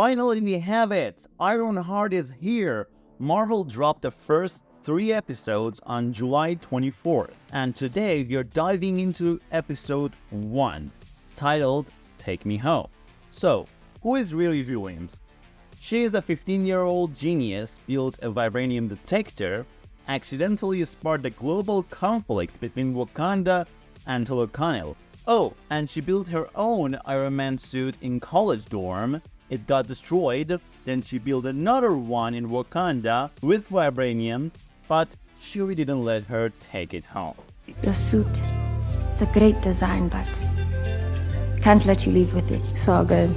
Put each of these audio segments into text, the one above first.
finally we have it! Ironheart is here! Marvel dropped the first 3 episodes on July 24th, and today we are diving into episode 1, titled Take Me Home. So, who is Riri Williams? She is a 15-year-old genius, built a vibranium detector, accidentally sparked a global conflict between Wakanda and Talokanil. Oh, and she built her own Iron Man suit in college dorm. It got destroyed, then she built another one in Wakanda with vibranium, but Shuri didn't let her take it home. Your suit, it's a great design, but can't let you leave with it. It's all good.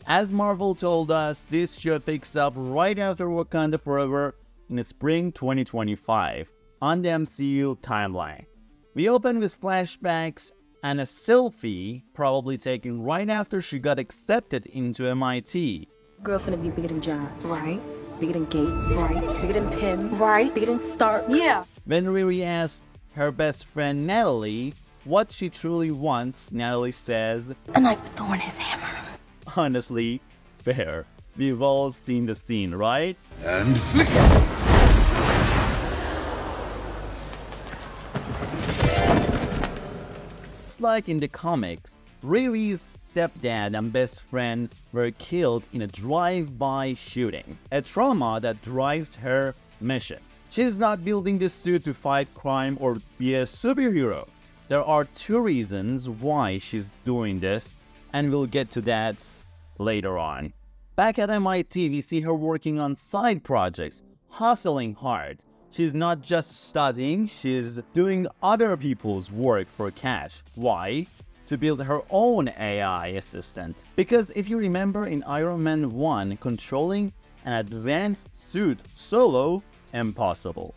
As Marvel told us, this show picks up right after Wakanda Forever in spring 2025 on the MCU timeline. We open with flashbacks and a selfie, probably taken right after she got accepted into MIT. Girl finna be bigger than Johns. Right. Bigger than Gates. Right. Bigger than Pym. Right. Bigger than Stark. Yeah. When Riri asks her best friend Natalie what she truly wants, Natalie says, "A knife with thorn his hammer." honestly, fair. We've all seen the scene, right? And flicker. Just like in the comics, Riri's stepdad and best friend were killed in a drive-by shooting, a trauma that drives her mission. She's not building this suit to fight crime or be a superhero. There are 2 reasons why she's doing this, and we'll get to that later on. Back at MIT, we see her working on side projects, hustling hard. She's not just studying, she's doing other people's work for cash. Why? To build her own AI assistant. Because if you remember in Iron Man 1, controlling an advanced suit solo, impossible.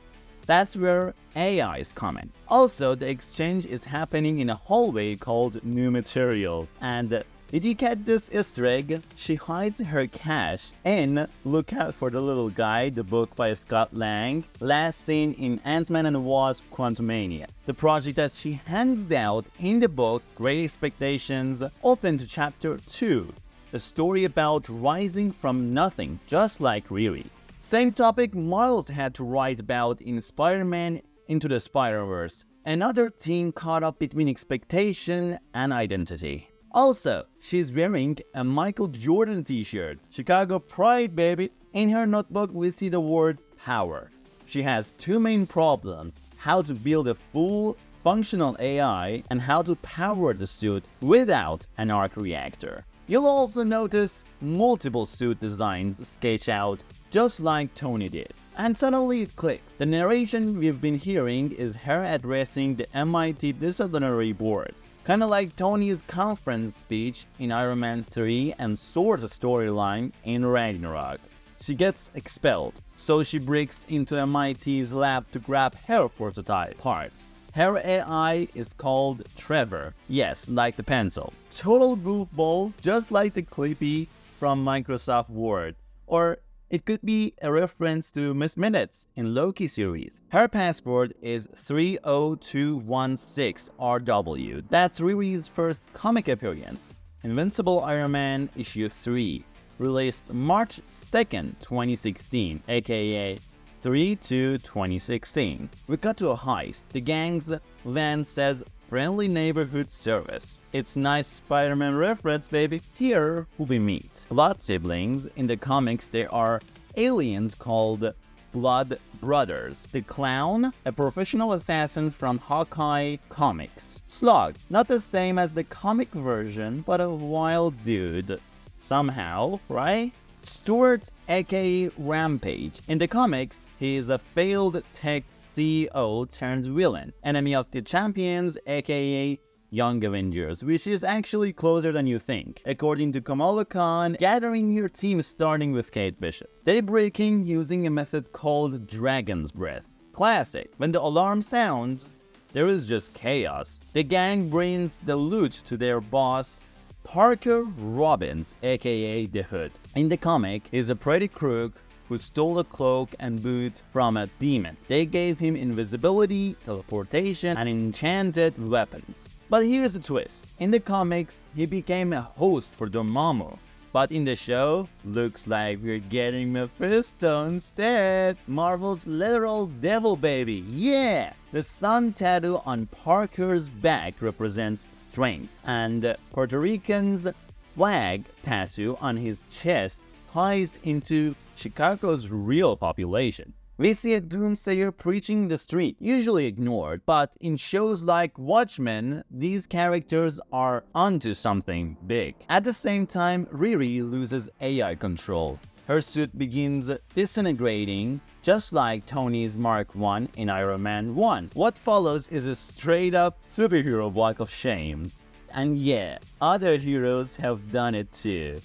That's where AIs come in. Also, the exchange is happening in a hallway called New Materials. And did you catch this Easter egg? She hides her cash in Look Out for the Little Guy, the book by Scott Lang, last seen in Ant-Man and the Wasp: Quantumania. The project that she hands out in the book, Great Expectations, open to chapter 2, a story about rising from nothing, just like Riri. Same topic Miles had to write about in Spider-Man Into the Spider-Verse, another theme caught up between expectation and identity. Also, she's wearing a Michael Jordan t-shirt. Chicago Pride, baby. In her notebook, we see the word power. She has 2 main problems: how to build a full functional AI and how to power the suit without an arc reactor. You'll also notice multiple suit designs sketched out just like Tony did. And suddenly it clicks. The narration we've been hearing is her addressing the MIT disciplinary board. Kinda like Tony's conference speech in Iron Man 3 and Thor's storyline in Ragnarok. She gets expelled, so she breaks into MIT's lab to grab her prototype parts. Her AI is called Trevor. Yes, like the pencil. Total goofball, just like the Clippy from Microsoft Word. Or it could be a reference to Miss Minutes in Loki series. Her password is 30216RW. That's Riri's first comic appearance. Invincible Iron Man issue 3, released March 2nd, 2016, aka 3/2/2016. We cut to a heist. The gang's van says friendly neighborhood service. It's nice Spider-Man reference, baby. Here, who we meet. Blood siblings. In the comics, there are aliens called Blood Brothers. The Clown, a professional assassin from Hawkeye comics. Slug, not the same as the comic version, but a wild dude. Somehow, right? Stuart, aka Rampage. In the comics, he is a failed tech CEO turned villain, enemy of the champions, aka Young Avengers, which is actually closer than you think. According to Kamala Khan, gathering your team starting with Kate Bishop. Daybreaking using a method called Dragon's Breath. Classic. When the alarm sounds, there is just chaos. The gang brings the loot to their boss, Parker Robbins, aka The Hood. In the comic, he's a pretty crook who stole a cloak and boot from a demon. They gave him invisibility, teleportation, and enchanted weapons. But here's the twist. In the comics, he became a host for Dormammu, But in the show, looks like we're getting Mephisto instead. Marvel's literal devil baby, yeah! The sun tattoo on Parker's back represents strength, and Puerto Rican's flag tattoo on his chest ties into Chicago's real population. We see a doomsayer preaching in the street, usually ignored, but in shows like Watchmen, these characters are onto something big. At the same time, Riri loses AI control. Her suit begins disintegrating, just like Tony's Mark I in Iron Man 1. What follows is a straight-up superhero walk of shame. And yeah, other heroes have done it too.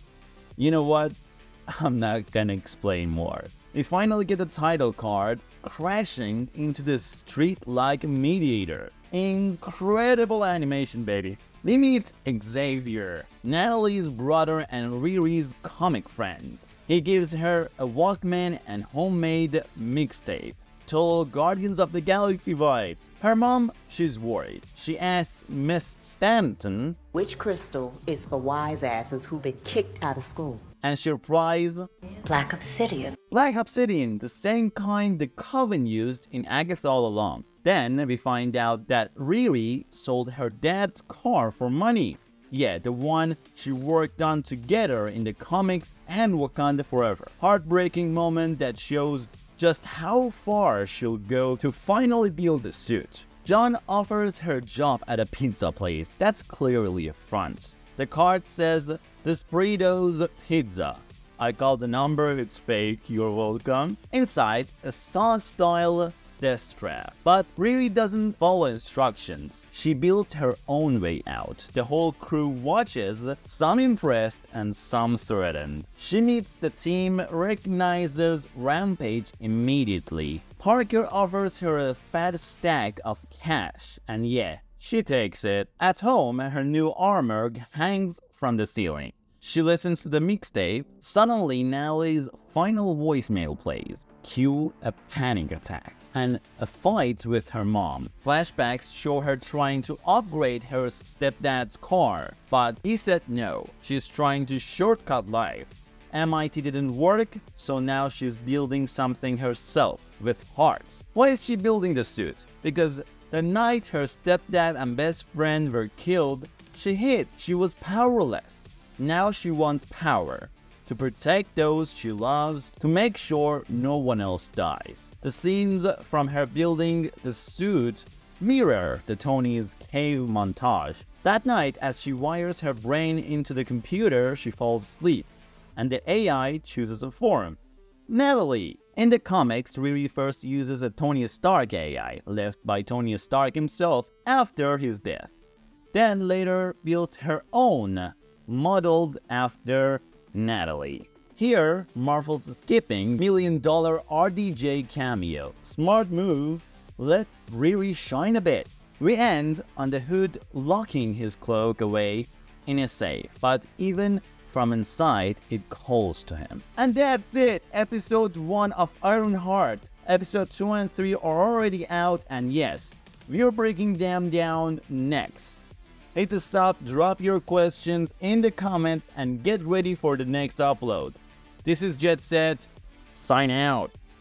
You know what? I'm not gonna explain more. We finally get the title card crashing into the street like a meteor. Incredible animation, baby. We meet Xavier, Natalie's brother and Riri's comic friend. He gives her a Walkman and homemade mixtape. Total Guardians of the Galaxy vibe. Her mom, she's worried. She asks Miss Stanton, which crystal is for wise asses who've been kicked out of school? and she replies, Black obsidian. Black obsidian, the same kind the Coven used in Agatha all along. Then we find out that Riri sold her dad's car for money. Yeah, the one she worked on together in the comics and Wakanda Forever. Heartbreaking moment that shows just how far she'll go to finally build the suit. John offers her job at a pizza place. That's clearly a front. The card says, Desperitos Pizza. I called the number, it's fake, you're welcome. Inside, a Saw-style death trap. But Riri doesn't follow instructions. She builds her own way out. The whole crew watches, some impressed and some threatened. She meets the team, recognizes Rampage immediately. Parker offers her a fat stack of cash, and yeah, she takes it. At home, her new armor hangs from the ceiling. She listens to the mixtape. Suddenly, Natalie's final voicemail plays. Cue a panic attack and a fight with her mom. Flashbacks show her trying to upgrade her stepdad's car, but he said no. She's trying to shortcut life. MIT didn't work, so now she's building something herself with hearts. Why is she building the suit? Because the night her stepdad and best friend were killed, she was powerless. Now she wants power. To protect those she loves, to make sure no one else dies. The scenes from her building the suit mirror the Tony's cave montage. That night, as she wires her brain into the computer, she falls asleep, and the AI chooses a form. Natalie. In the comics, Riri first uses a Tony Stark AI, left by Tony Stark himself after his death. Then later builds her own, modeled after Natalie. Here, Marvel's skipping $1 million RDJ cameo. Smart move, let Riri shine a bit. We end on the Hood locking his cloak away in a safe, but even from inside, it calls to him. And that's it! Episode 1 of Ironheart. Episode 2 and 3 are already out, and yes, we're breaking them down next. Hit the sub, drop your questions in the comments, and get ready for the next upload. This is Jet Set, sign out.